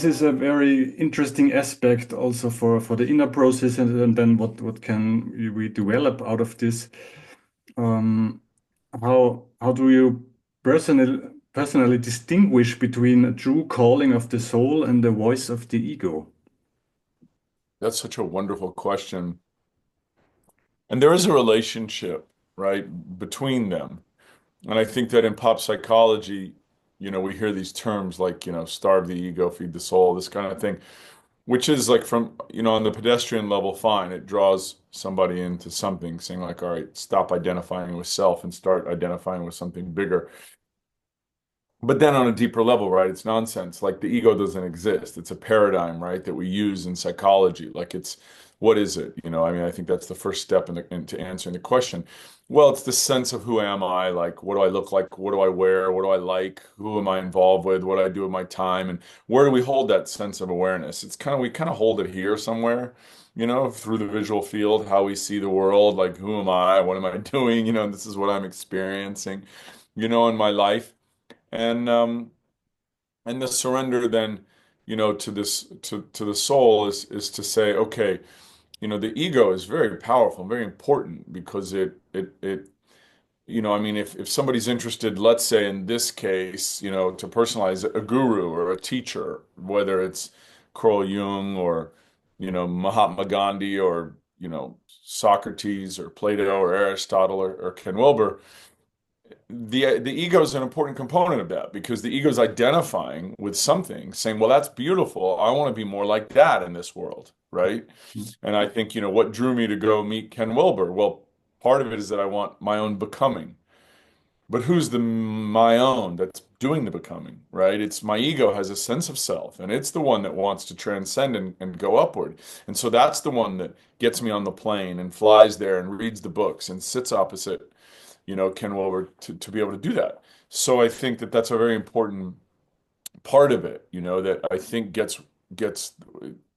this is a very interesting aspect also for the inner process, and then what can we develop out of this? Um, how do you personally distinguish between a true calling of the soul and the voice of the ego? That's such a wonderful question. And there is a relationship, right, between them. And I think that in pop psychology, we hear these terms like, starve the ego, feed the soul, this kind of thing, which is like from, on the pedestrian level, fine. It draws somebody into something, saying like, all right, stop identifying with self and start identifying with something bigger. But then on a deeper level, right, it's nonsense. Like the ego doesn't exist. It's a paradigm, right, that we use in psychology. Like what is it? I mean, I think that's the first step into answering the question. Well, it's the sense of who am I? Like, what do I look like? What do I wear? What do I like? Who am I involved with? What do I do with my time? And where do we hold that sense of awareness? We kind of hold it here somewhere, through the visual field, how we see the world. Like, who am I? What am I doing? This is what I'm experiencing, in my life. And and the surrender then, to this to the soul is to say, okay, the ego is very powerful, very important because I mean, if somebody's interested, let's say in this case, to personalize a guru or a teacher, whether it's Carl Jung or, Mahatma Gandhi or, Socrates or Plato or Aristotle or Ken Wilber, the ego is an important component of that because the ego is identifying with something, saying, "Well, that's beautiful. I want to be more like that in this world," right? And I think, what drew me to go meet Ken Wilber? Well, part of it is that I want my own becoming. But who's the my own that's doing the becoming, right? It's my ego has a sense of self, and it's the one that wants to transcend and go upward. And so that's the one that gets me on the plane and flies there and reads the books and sits opposite, Ken Wilber to be able to do that. So I think that that's a very important part of it, that I think gets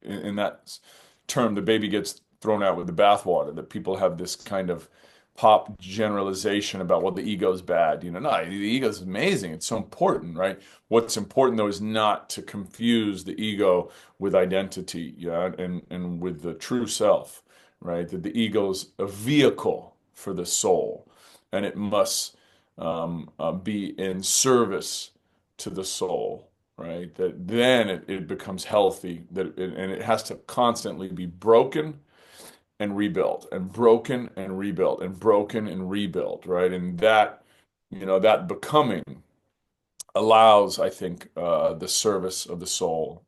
in that term, the baby gets thrown out with the bathwater, that people have this kind of pop generalization about, well, the ego's bad. No, the ego's amazing. It's so important, right? What's important though is not to confuse the ego with identity, yeah, and with the true self, right? That the ego's a vehicle for the soul, and it must be in service to the soul, right? That then it becomes healthy, and it has to constantly be broken and rebuilt and broken and rebuilt and broken and rebuilt, right? And that becoming allows, I think, the service of the soul,